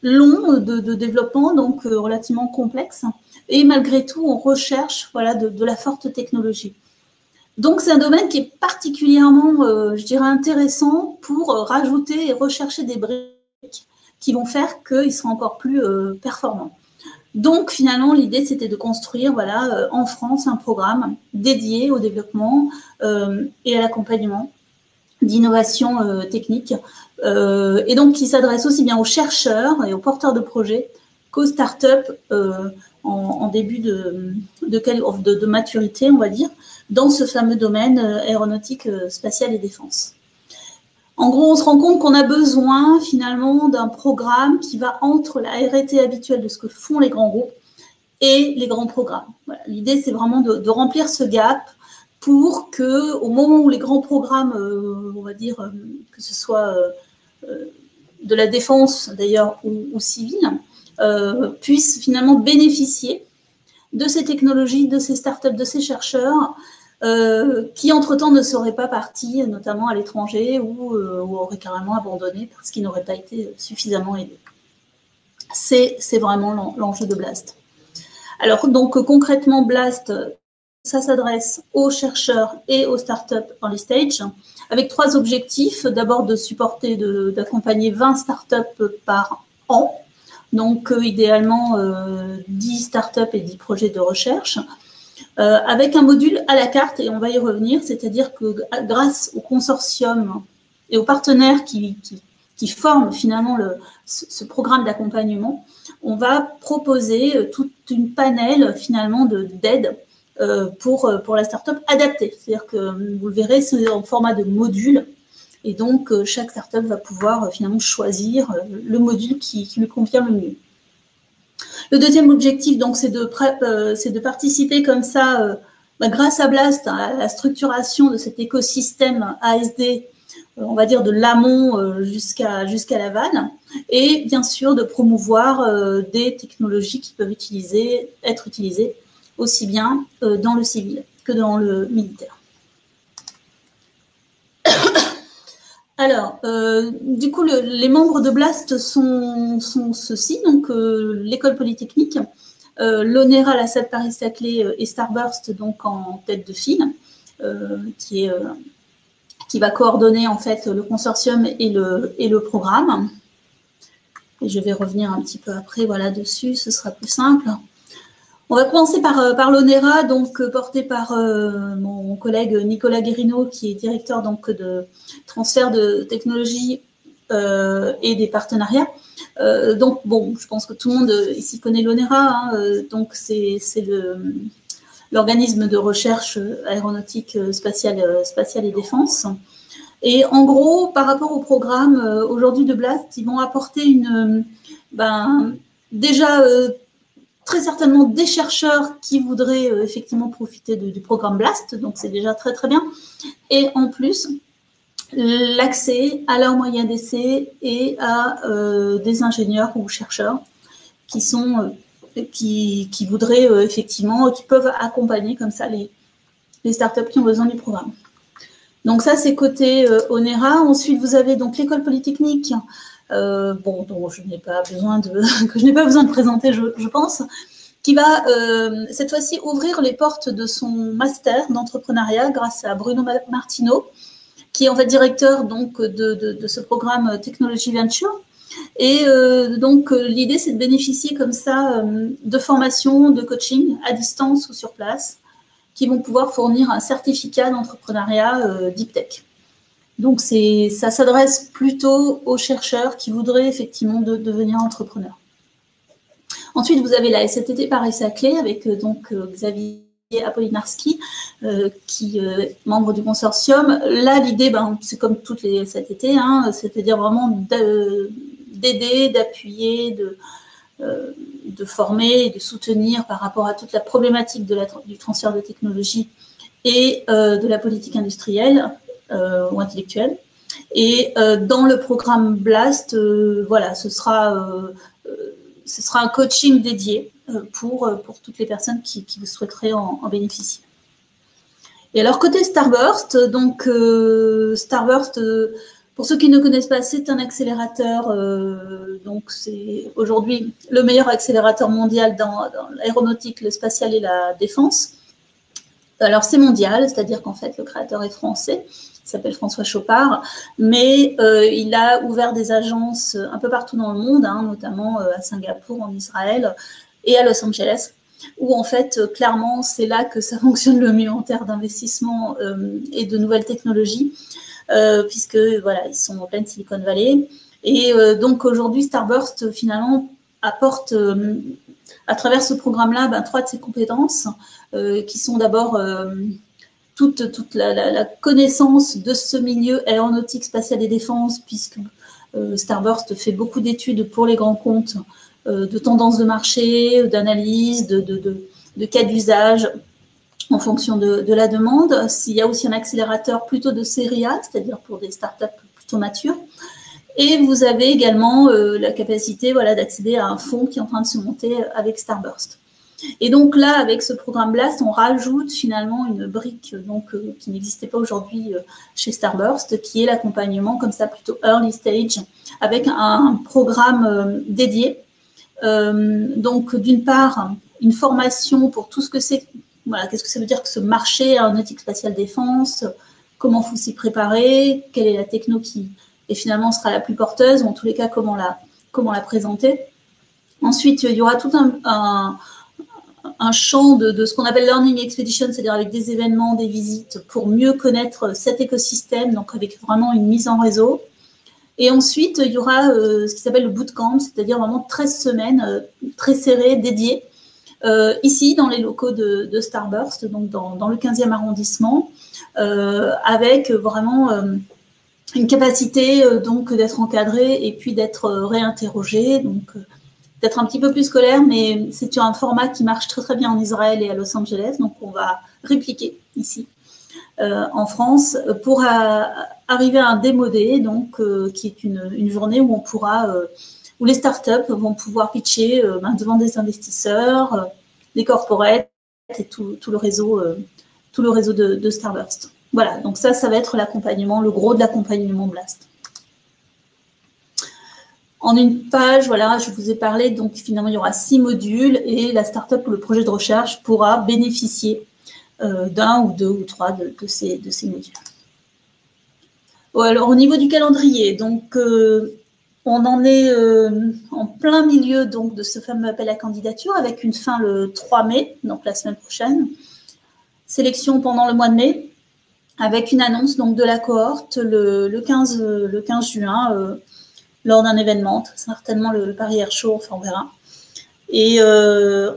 longs de développement, donc relativement complexes. Et malgré tout, on recherche de la forte technologie. Donc, c'est un domaine qui est particulièrement, je dirais, intéressant pour rajouter et rechercher des briques qui vont faire qu'ils seront encore plus performants. Donc, finalement, l'idée, c'était de construire en France un programme dédié au développement et à l'accompagnement d'innovation technique, et donc qui s'adresse aussi bien aux chercheurs et aux porteurs de projets qu'aux startups en début de maturité, on va dire, dans ce fameux domaine aéronautique, spatiale et défense. En gros, on se rend compte qu'on a besoin finalement d'un programme qui va entre la R&T habituelle de ce que font les grands groupes et les grands programmes. Voilà. L'idée, c'est vraiment de remplir ce gap pour que, au moment où les grands programmes, on va dire, que ce soit de la défense d'ailleurs ou civile, puissent finalement bénéficier de ces technologies, de ces startups, de ces chercheurs qui, entre-temps, ne seraient pas partis, notamment à l'étranger, ou auraient carrément abandonné parce qu'ils n'auraient pas été suffisamment aidés. C'est vraiment l'enjeu de Blast. Alors, donc, concrètement, Blast, ça s'adresse aux chercheurs et aux startups early stage, avec 3 objectifs. D'abord, de supporter, d'accompagner 20 startups par an, donc idéalement 10 startups et 10 projets de recherche, avec un module à la carte, et on va y revenir, c'est-à-dire que grâce au consortium et aux partenaires qui forment finalement ce programme d'accompagnement, on va proposer toute une panel finalement d'aide pour la startup adaptée. C'est-à-dire que vous le verrez, c'est en format de module, et donc chaque startup va pouvoir finalement choisir le module qui lui convient le mieux. Le deuxième objectif, donc, c'est de participer comme ça grâce à Blast, à la structuration de cet écosystème ASD, on va dire de l'amont jusqu'à l'aval, et bien sûr de promouvoir des technologies qui peuvent être utilisées aussi bien dans le civil que dans le militaire. Alors, du coup, les membres de Blast sont ceux-ci, donc l'école polytechnique, l'ONERA, la SAD Paris-Saclay et Starburst, donc en tête de file, qui va coordonner en fait le consortium et le programme. Et je vais revenir un petit peu après, voilà, dessus, ce sera plus simple. On va commencer par l'ONERA, donc porté par mon collègue Nicolas Guérino, qui est directeur donc de transfert de technologie et des partenariats. Donc bon, je pense que tout le monde ici connaît l'ONERA, donc c'est l'organisme de recherche aéronautique spatiale et défense. Et en gros, par rapport au programme aujourd'hui de Blast, ils vont apporter déjà très certainement des chercheurs qui voudraient effectivement profiter du programme Blast, donc c'est déjà très très bien. Et en plus, l'accès à leurs moyens d'essai et à des ingénieurs ou chercheurs qui voudraient effectivement, qui peuvent accompagner comme ça les startups qui ont besoin du programme. Donc ça, c'est côté ONERA. Ensuite, vous avez donc l'école polytechnique, dont je n'ai pas besoin de présenter, je pense, qui va cette fois-ci ouvrir les portes de son master d'entrepreneuriat grâce à Bruno Martineau, qui est en fait directeur donc de ce programme Technology Venture. Et donc l'idée, c'est de bénéficier comme ça de formations, de coaching à distance ou sur place, qui vont pouvoir fournir un certificat d'entrepreneuriat Deep Tech. Donc ça s'adresse plutôt aux chercheurs qui voudraient effectivement devenir entrepreneurs. Ensuite, vous avez la SATT Paris-Saclay avec donc Xavier Apolinarski, qui est membre du consortium. Là, l'idée, c'est comme toutes les SATT, c'est-à-dire vraiment d'aider, d'appuyer, de former et de soutenir par rapport à toute la problématique du transfert de technologie et de la politique industrielle ou intellectuelle. Et dans le programme Blast, voilà, ce sera un coaching dédié pour toutes les personnes qui vous souhaiteraient en bénéficier. Et alors, côté Starburst, donc Starburst, pour ceux qui ne connaissent pas, c'est un accélérateur, donc c'est aujourd'hui le meilleur accélérateur mondial dans l'aéronautique, le spatial et la défense. Alors, c'est mondial, c'est-à-dire qu'en fait, le créateur est français, il s'appelle François Chopard, mais il a ouvert des agences un peu partout dans le monde, notamment à Singapour, en Israël et à Los Angeles, où en fait, clairement, c'est là que ça fonctionne le mieux en termes d'investissement et de nouvelles technologies, puisque voilà, ils sont en pleine Silicon Valley. Et donc aujourd'hui, Starburst finalement apporte à travers ce programme-là 3 de ses compétences, qui sont d'abord toute la connaissance de ce milieu aéronautique, spatial et défense, puisque Starburst fait beaucoup d'études pour les grands comptes, de tendances de marché, d'analyse, de cas d'usage en fonction de la demande. Il y a aussi un accélérateur plutôt de série A, c'est-à-dire pour des startups plutôt matures. Et vous avez également la capacité d'accéder à un fonds qui est en train de se monter avec Starburst. Et donc là, avec ce programme Blast, on rajoute finalement une brique qui n'existait pas aujourd'hui chez Starburst, qui est l'accompagnement comme ça plutôt early stage, avec un programme dédié. Donc d'une part, une formation pour tout ce que c'est, voilà, qu'est-ce que ça veut dire que ce marché aéronautique spatiale défense, comment faut s'y préparer, quelle est la techno qui et finalement sera la plus porteuse, ou en tous les cas comment la présenter. Ensuite, il y aura tout un champ de ce qu'on appelle Learning Expedition, c'est-à-dire avec des événements, des visites, pour mieux connaître cet écosystème, donc avec vraiment une mise en réseau. Et ensuite, il y aura ce qui s'appelle le bootcamp, c'est-à-dire vraiment 13 semaines très serrées, dédiées, ici dans les locaux de Starburst, donc dans le 15e arrondissement, avec vraiment une capacité donc d'être encadré et puis d'être réinterrogé, donc peut-être un petit peu plus scolaire, mais c'est un format qui marche très très bien en Israël et à Los Angeles, donc on va répliquer ici en France pour arriver à un démo day, donc qui est une journée où on pourra, où les startups vont pouvoir pitcher devant des investisseurs, des corporates et tout le réseau de Starburst. Voilà, donc ça va être l'accompagnement, le gros de l'accompagnement Blast. En une page, voilà, je vous ai parlé, donc finalement il y aura 6 modules et la startup ou le projet de recherche pourra bénéficier d'un ou deux ou trois de ces modules. Bon, alors au niveau du calendrier, donc on en est en plein milieu donc de ce fameux appel à candidature avec une fin le 3 mai, donc la semaine prochaine. Sélection pendant le mois de mai avec une annonce donc de la cohorte le 15 juin lors d'un événement, certainement le Paris Air Show, enfin on verra. Et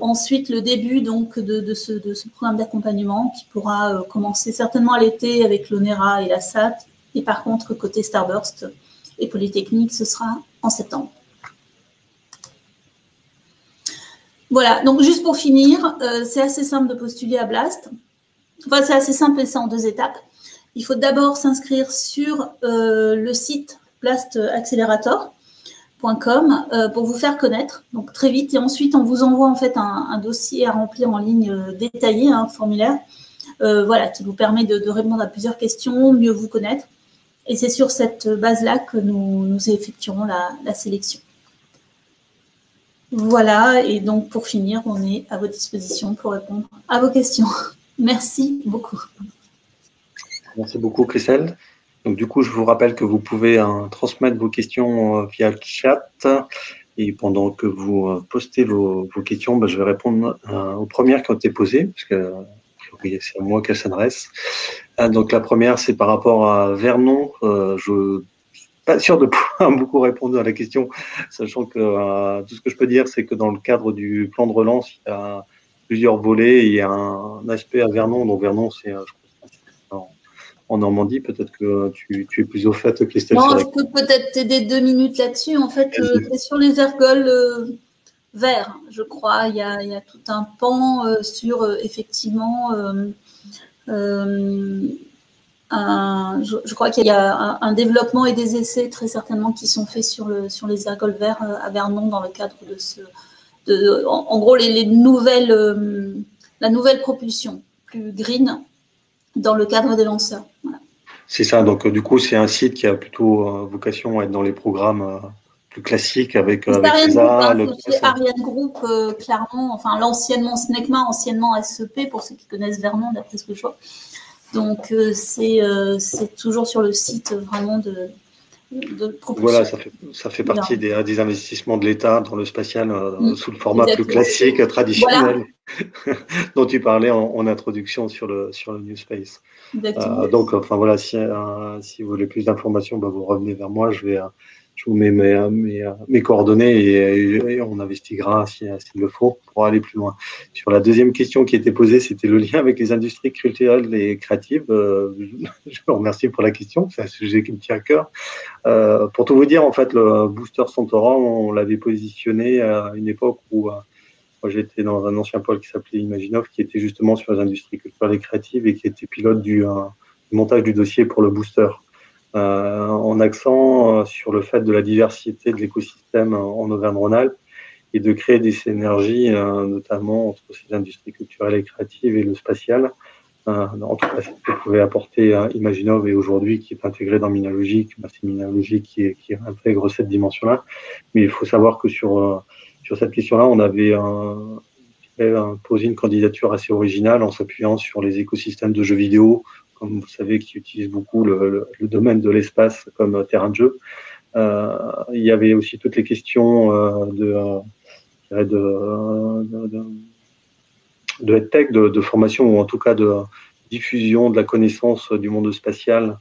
ensuite, le début donc de ce programme d'accompagnement qui pourra commencer certainement à l'été avec l'ONERA et la SAT. Et par contre, côté Starburst et Polytechnique, ce sera en septembre. Voilà, donc juste pour finir, c'est assez simple de postuler à Blast. Enfin, c'est assez simple et c'est en 2 étapes. Il faut d'abord s'inscrire sur le site blastaccelerator.com pour vous faire connaître, donc très vite. Et ensuite, on vous envoie en fait un dossier à remplir en ligne détaillé, un formulaire, voilà, qui vous permet de répondre à plusieurs questions, mieux vous connaître. Et c'est sur cette base-là que nous effectuerons la sélection. Voilà, et donc pour finir, on est à votre disposition pour répondre à vos questions. Merci beaucoup.
Merci beaucoup, Christelle. Donc, du coup, je vous rappelle que vous pouvez transmettre vos questions via le chat. Et pendant que vous postez vos questions, je vais répondre aux premières qui ont été posées, parce que c'est à moi qu'elles s'adressent. Donc, la première, c'est par rapport à Vernon. Je suis pas sûr de pouvoir beaucoup répondre à la question, sachant que tout ce que je peux dire, c'est que dans le cadre du plan de relance, il y a plusieurs volets. Il y a un aspect à Vernon. Donc, Vernon, c'est en Normandie. Peut-être que tu es plus au fait, Christelle.
Non, je peux peut-être t'aider 2 minutes là-dessus. En fait, c'est sur les ergols verts, je crois. Il y a tout un pan sur effectivement je crois qu'il y a un développement et des essais très certainement qui sont faits sur les ergols verts à Vernon dans le cadre de en gros les nouvelles la nouvelle propulsion plus green dans le cadre des lanceurs. Voilà.
C'est ça. Donc du coup, c'est un site qui a plutôt vocation à être dans les programmes plus classiques avec
ESA. C'est Ariane Group, clairement. Enfin, l'anciennement SNECMA, anciennement SEP, pour ceux qui connaissent Vernon, d'après ce que je vois. Donc, c'est toujours sur le site vraiment de propulsion.
Voilà, ça fait partie des investissements de l'État dans le spatial sous le format plus classique, traditionnel, voilà. dont tu parlais en introduction sur le New Space. Donc, enfin voilà, si vous voulez plus d'informations, vous revenez vers moi, je vous mets mes coordonnées et on investiguera s'il le faut pour aller plus loin. Sur la deuxième question qui était posée, c'était le lien avec les industries culturelles et créatives. Je vous remercie pour la question, c'est un sujet qui me tient à cœur. Pour tout vous dire, en fait, le booster Centaura, on l'avait positionné à une époque où moi j'étais dans un ancien pôle qui s'appelait Imaginov, qui était justement sur les industries culturelles et créatives et qui était pilote du montage du dossier pour le booster. En accent sur le fait de la diversité de l'écosystème en Auvergne-Rhône-Alpes et de créer des synergies, notamment entre ces industries culturelles et créatives et le spatial. En tout cas, ce que pouvait apporter Imaginov et aujourd'hui qui est intégré dans Minalogic, c'est Minalogic qui intègre cette dimension-là. Mais il faut savoir que sur cette question-là, on avait posé une candidature assez originale en s'appuyant sur les écosystèmes de jeux vidéo, comme vous savez, qui utilisent beaucoup le domaine de l'espace comme terrain de jeu. Il y avait aussi toutes les questions de EdTech, de formation ou en tout cas de diffusion de la connaissance du monde spatial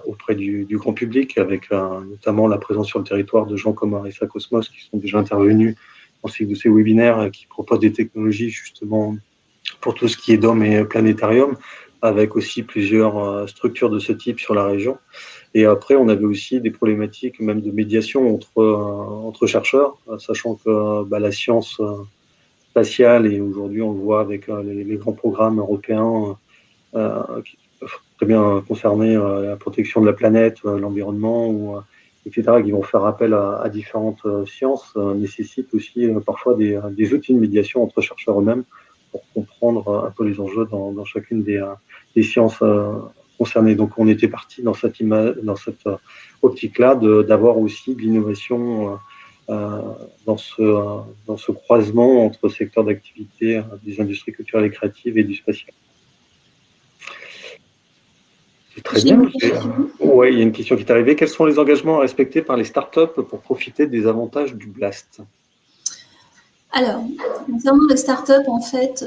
auprès du grand public, avec notamment la présence sur le territoire de gens comme Arissa Cosmos qui sont déjà intervenus dans ces webinaires qui proposent des technologies justement pour tout ce qui est dôme et planétarium. avec aussi plusieurs structures de ce type sur la région. Et après, on avait aussi des problématiques même de médiation entre chercheurs, sachant que la science spatiale, et aujourd'hui on le voit avec les grands programmes européens qui peuvent très bien concerner la protection de la planète, l'environnement, etc., qui vont faire appel à différentes sciences, nécessitent aussi parfois des outils de médiation entre chercheurs eux-mêmes pour comprendre un peu les enjeux dans chacune des sciences concernées. Donc on était parti dans cette optique-là d'avoir aussi de l'innovation dans ce croisement entre secteurs d'activité des industries culturelles et créatives et du spatial. C'est très bien. Oui, il y a une question qui est arrivée. Quels sont les engagements à respecter par les startups pour profiter des avantages du BLAST?
Alors, concernant les startups, en fait,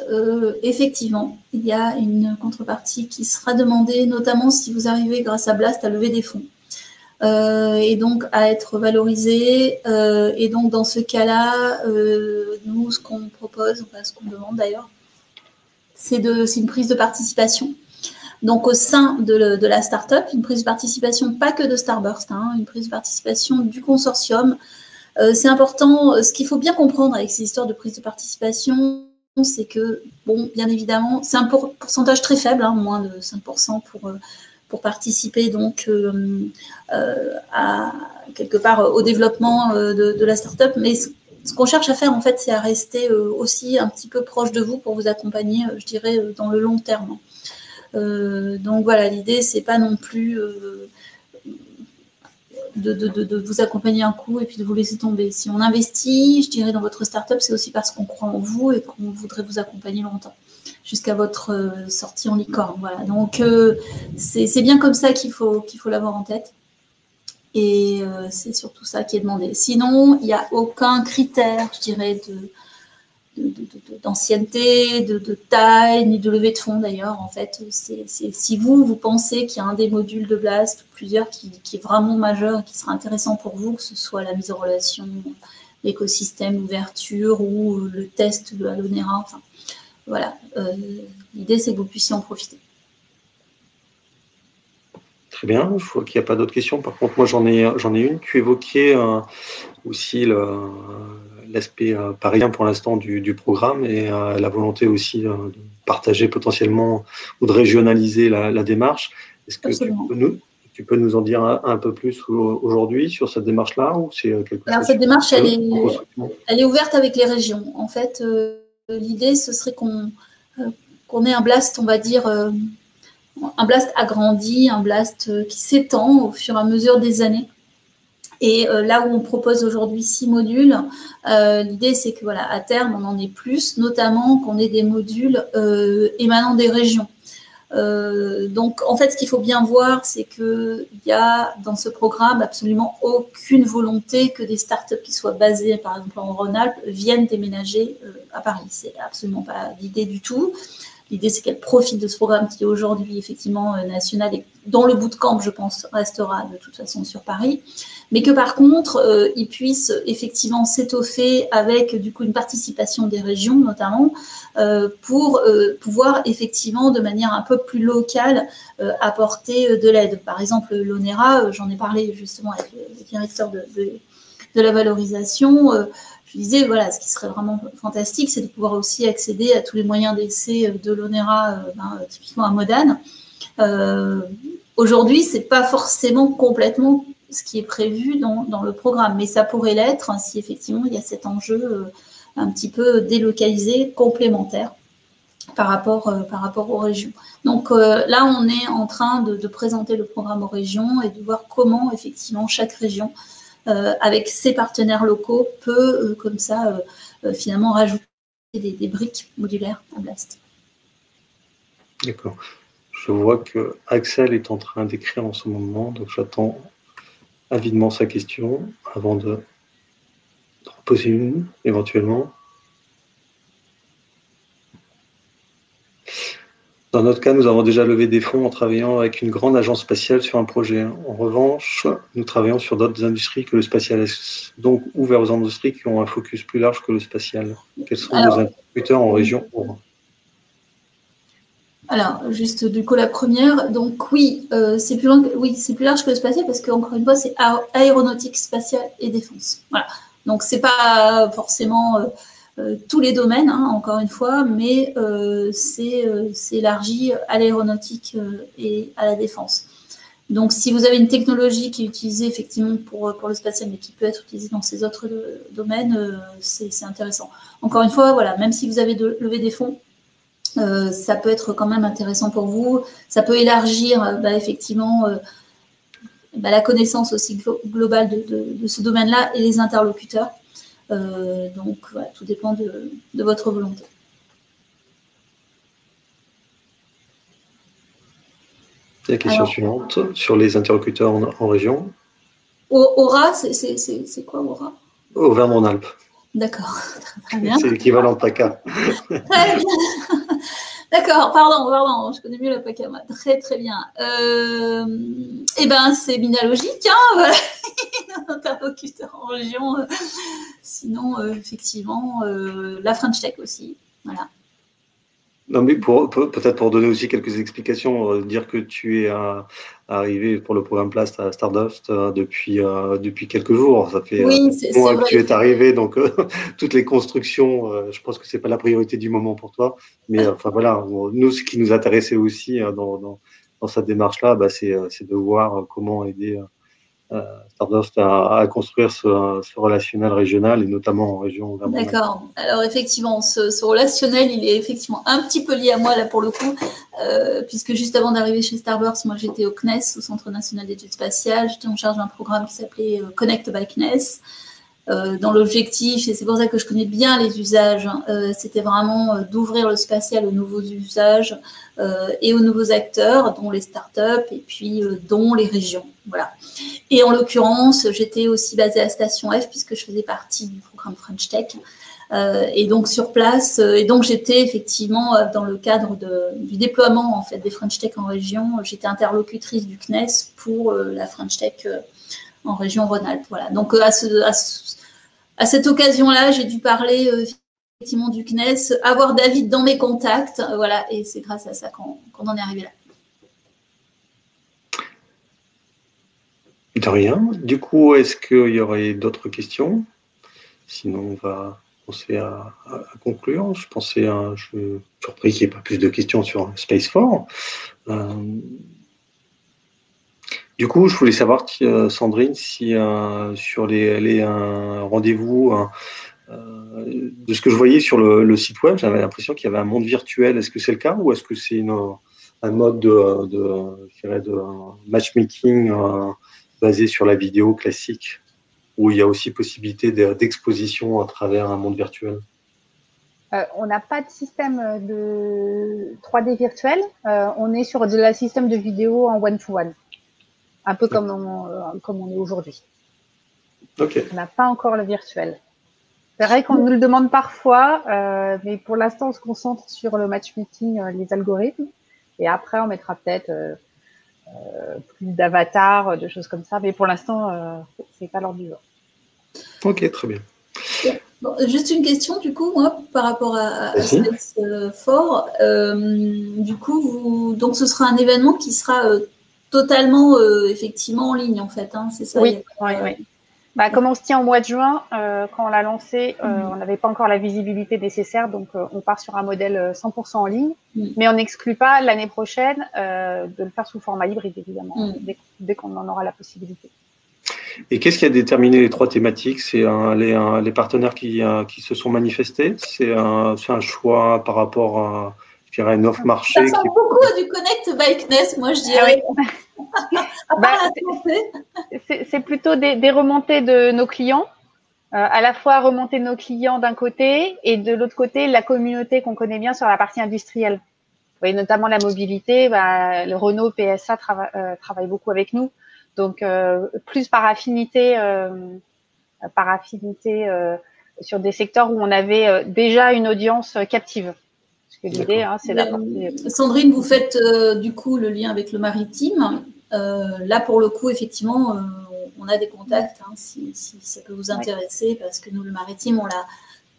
effectivement, il y a une contrepartie qui sera demandée, notamment si vous arrivez grâce à BLAST à lever des fonds. Et donc à être valorisé. Et donc dans ce cas-là, nous, ce qu'on propose, enfin ce qu'on demande d'ailleurs, c'est une prise de participation. Donc au sein de la start-up, une prise de participation, pas que de Starburst, une prise de participation du consortium. C'est important, ce qu'il faut bien comprendre avec ces histoires de prise de participation, c'est que, bon, bien évidemment, c'est un pourcentage très faible, moins de 5% pour participer donc à quelque part au développement de la start-up. Mais ce qu'on cherche à faire, en fait, c'est à rester aussi un petit peu proche de vous pour vous accompagner, je dirais, dans le long terme. Donc voilà, l'idée, c'est pas non plus de vous accompagner un coup et puis de vous laisser tomber. Si on investit, je dirais, dans votre start-up, c'est aussi parce qu'on croit en vous et qu'on voudrait vous accompagner longtemps, jusqu'à votre sortie en licorne. Voilà. Donc, c'est bien comme ça qu'il faut l'avoir en tête. Et c'est surtout ça qui est demandé. Sinon, il n'y a aucun critère, je dirais, d'ancienneté, de taille, ni de levée de fonds d'ailleurs. En fait, si vous pensez qu'il y a un des modules de BLAST, plusieurs qui est vraiment majeur et qui sera intéressant pour vous, que ce soit la mise en relation, l'écosystème, l'ouverture ou le test de l'ONERA, enfin, voilà. L'idée, c'est que vous puissiez en profiter.
Très bien, je vois qu'il n'y a pas d'autres questions. Par contre, moi, j'en ai une. Tu évoquais aussi l'aspect parisien pour l'instant du programme et la volonté aussi de partager potentiellement ou de régionaliser la démarche. Est-ce que tu peux nous en dire un peu plus aujourd'hui sur cette démarche-là ou c'est quelque chose?
Alors, cette démarche, elle est ouverte avec les régions. En fait, l'idée, ce serait qu'on ait un BLAST, on va dire, un BLAST agrandi, un BLAST qui s'étend au fur et à mesure des années. Et là où on propose aujourd'hui 6 modules, l'idée c'est que voilà, à terme on en ait plus, notamment qu'on ait des modules émanant des régions. Donc en fait, ce qu'il faut bien voir, c'est qu'il y a dans ce programme absolument aucune volonté que des startups qui soient basées par exemple en Rhône-Alpes viennent déménager à Paris. C'est absolument pas l'idée du tout. L'idée, c'est qu'elle profite de ce programme qui est aujourd'hui effectivement national et dont le bootcamp, je pense, restera de toute façon sur Paris. Mais que par contre, ils puissent effectivement s'étoffer avec du coup une participation des régions notamment pour pouvoir effectivement de manière un peu plus locale apporter de l'aide. Par exemple, l'ONERA, j'en ai parlé justement avec le directeur de la valorisation. Je disais, voilà, ce qui serait vraiment fantastique, c'est de pouvoir aussi accéder à tous les moyens d'essai de l'ONERA, typiquement à Modane. Aujourd'hui, c'est pas forcément complètement ce qui est prévu dans le programme, mais ça pourrait l'être si effectivement il y a cet enjeu un petit peu délocalisé, complémentaire par rapport aux régions. Donc là, on est en train de présenter le programme aux régions et de voir comment effectivement chaque région avec ses partenaires locaux, peut comme ça finalement rajouter des briques modulaires à BLAST.
D'accord. Je vois que Axel est en train d'écrire en ce moment, donc j'attends avidement sa question avant de poser une éventuellement. Dans notre cas, nous avons déjà levé des fonds en travaillant avec une grande agence spatiale sur un projet. En revanche, nous travaillons sur d'autres industries que le spatial. Donc, ouvert aux industries qui ont un focus plus large que le spatial. Quels sont vos interlocuteurs en région?
Alors, juste du coup la première, donc oui, c'est plus long, oui, c'est plus large que le spatial parce qu'encore une fois, c'est aéronautique, spatiale et défense. Voilà. Donc c'est pas forcément tous les domaines, hein, encore une fois, mais c'est élargi à l'aéronautique et à la défense. Donc, si vous avez une technologie qui est utilisée effectivement pour le spatial, mais qui peut être utilisée dans ces autres domaines, c'est intéressant. Encore une fois, voilà, même si vous avez levé des fonds, ça peut être quand même intéressant pour vous. Ça peut élargir effectivement la connaissance aussi globale de ce domaine-là et les interlocuteurs. Donc, voilà, tout dépend de votre volonté.
La question suivante, sur les interlocuteurs en région.
Aura, c'est quoi Aura?
Auvergne-Rhône-Alpes.
D'accord, très bien.
C'est l'équivalent de PACA.
Très bien. D'accord, pardon, je connais mieux la PACAMA. Très, très bien. Eh ben, c'est Minalogique, hein, voilà. Interlocuteur en région. Sinon, effectivement, la French Tech aussi. Voilà.
Non, mais peut-être pour donner aussi quelques explications, dire que tu es arrivé pour le programme Place à Stardust depuis quelques jours. Ça fait
oui, c'est
mois
vrai.
que tu es arrivé, donc toutes les constructions, je pense que c'est pas la priorité du moment pour toi. Mais enfin voilà, nous, ce qui nous intéressait aussi dans cette démarche-là, c'est de voir comment aider Stardust à construire ce relationnel régional et notamment en région.
D'accord. Alors effectivement, ce relationnel, il est effectivement un petit peu lié à moi là pour le coup, puisque juste avant d'arriver chez Starburst, moi j'étais au CNES, au Centre national d'études spatiales. J'étais en charge d'un programme qui s'appelait Connect by CNES. Dans l'objectif, et c'est pour ça que je connais bien les usages, c'était vraiment d'ouvrir le spatial aux nouveaux usages et aux nouveaux acteurs, dont les startups et puis dont les régions. Voilà. Et en l'occurrence, j'étais aussi basée à Station F puisque je faisais partie du programme French Tech. Et donc sur place, et donc j'étais effectivement dans le cadre du déploiement en fait des French Tech en région. J'étais interlocutrice du CNES pour la French Tech en région Rhône-Alpes. Voilà. Donc à cette occasion-là, j'ai dû parler effectivement du CNES, avoir David dans mes contacts, voilà, et c'est grâce à ça qu'on en est arrivé là.
De rien. Du coup, est-ce qu'il y aurait d'autres questions? Sinon, on va penser à conclure. Je suis surpris qu'il n'y ait pas plus de questions sur Space4. Du coup, je voulais savoir, Sandrine, si sur les rendez-vous, de ce que je voyais sur le site web, j'avais l'impression qu'il y avait un monde virtuel. Est-ce que c'est le cas ou est-ce que c'est un mode de matchmaking basé sur la vidéo classique, où il y a aussi possibilité d'exposition à travers un monde virtuel?
On n'a pas de système de 3D virtuel. On est sur la système de vidéo en one-to-one, un peu comme on est aujourd'hui.
Okay.
On n'a pas encore le virtuel. C'est vrai qu'on nous le demande parfois, mais pour l'instant, on se concentre sur le matchmaking, les algorithmes. Et après, on mettra peut-être plus d'avatars, de choses comme ça. Mais pour l'instant, c'est pas l'ordre du jour.
Ok, très bien.
Bon, juste une question, du coup, moi, par rapport à Space4. Du coup, donc ce sera un événement qui sera totalement, effectivement, en ligne, en fait. Hein, c'est ça?
Oui, oui. Bah, comme on se tient au mois de juin, quand on l'a lancé, on n'avait pas encore la visibilité nécessaire, donc on part sur un modèle 100% en ligne, mais on n'exclut pas l'année prochaine de le faire sous format hybride, évidemment, dès qu'on en aura la possibilité.
Et qu'est-ce qui a déterminé les 3 thématiques? C'est les partenaires qui se sont manifestés? C'est un choix par rapport à, je dirais, une offre marché?
Ça ressemble beaucoup à du Connect by CNES, moi, je dirais.
C'est plutôt des remontées de nos clients, à la fois remontées de nos clients d'un côté et de l'autre côté la communauté qu'on connaît bien sur la partie industrielle. Et notamment la mobilité, le Renault PSA travaille beaucoup avec nous, donc plus par affinité sur des secteurs où on avait déjà une audience captive. Parce que l'idée, c'est d'apporter.
Sandrine, vous faites du coup le lien avec le maritime. Là, pour le coup, effectivement, on a des contacts, si ça peut vous intéresser, parce que nous, le maritime, on l'a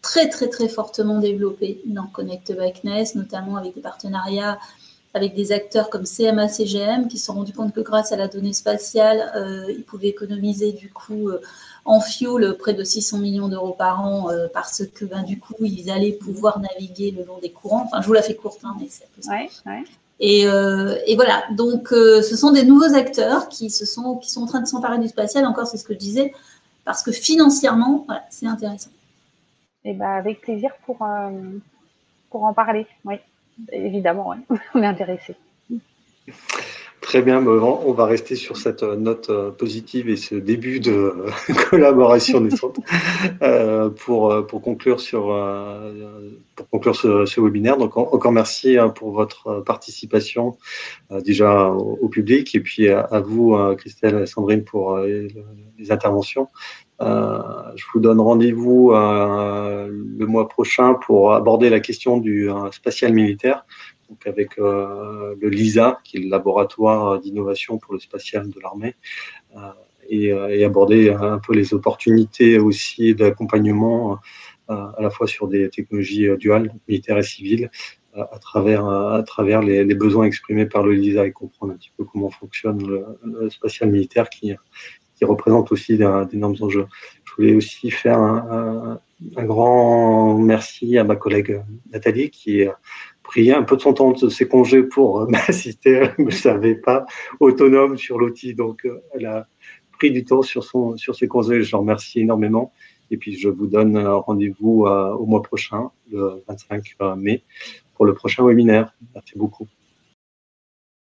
très, très, très fortement développé dans Connect by CNES, notamment avec des partenariats avec des acteurs comme CMA CGM qui se sont rendus compte que grâce à la donnée spatiale, ils pouvaient économiser du coup en fuel près de 600 millions d'euros par an parce que du coup ils allaient pouvoir naviguer le long des courants. Enfin, je vous la fais courte, hein, mais c'est un peu ça.
Ouais.
Et voilà, donc ce sont des nouveaux acteurs qui sont en train de s'emparer du spatial. Encore, c'est ce que je disais, parce que financièrement, voilà, c'est intéressant.
Et avec plaisir pour en parler. Oui, évidemment, ouais. On est intéressé.
Très bien, on va rester sur cette note positive et ce début de collaboration naissante pour conclure ce webinaire. Donc encore merci pour votre participation déjà au public et puis à vous, Christelle et Sandrine, pour les interventions. Je vous donne rendez-vous le mois prochain pour aborder la question du spatial militaire, donc avec le LISA, qui est le laboratoire d'innovation pour le spatial de l'armée, et aborder un peu les opportunités aussi d'accompagnement à la fois sur des technologies duales, militaires et civiles, à travers les besoins exprimés par le LISA et comprendre un petit peu comment fonctionne le spatial militaire qui représente aussi d'énormes enjeux. Je voulais aussi faire un grand merci à ma collègue Nathalie qui a pris un peu de son temps de ses congés pour m'assister. Elle ne me savait pas autonome sur l'outil, donc elle a pris du temps sur ses congés. Je la remercie énormément. Et puis, je vous donne rendez-vous au mois prochain, le 25 mai, pour le prochain webinaire. Merci beaucoup.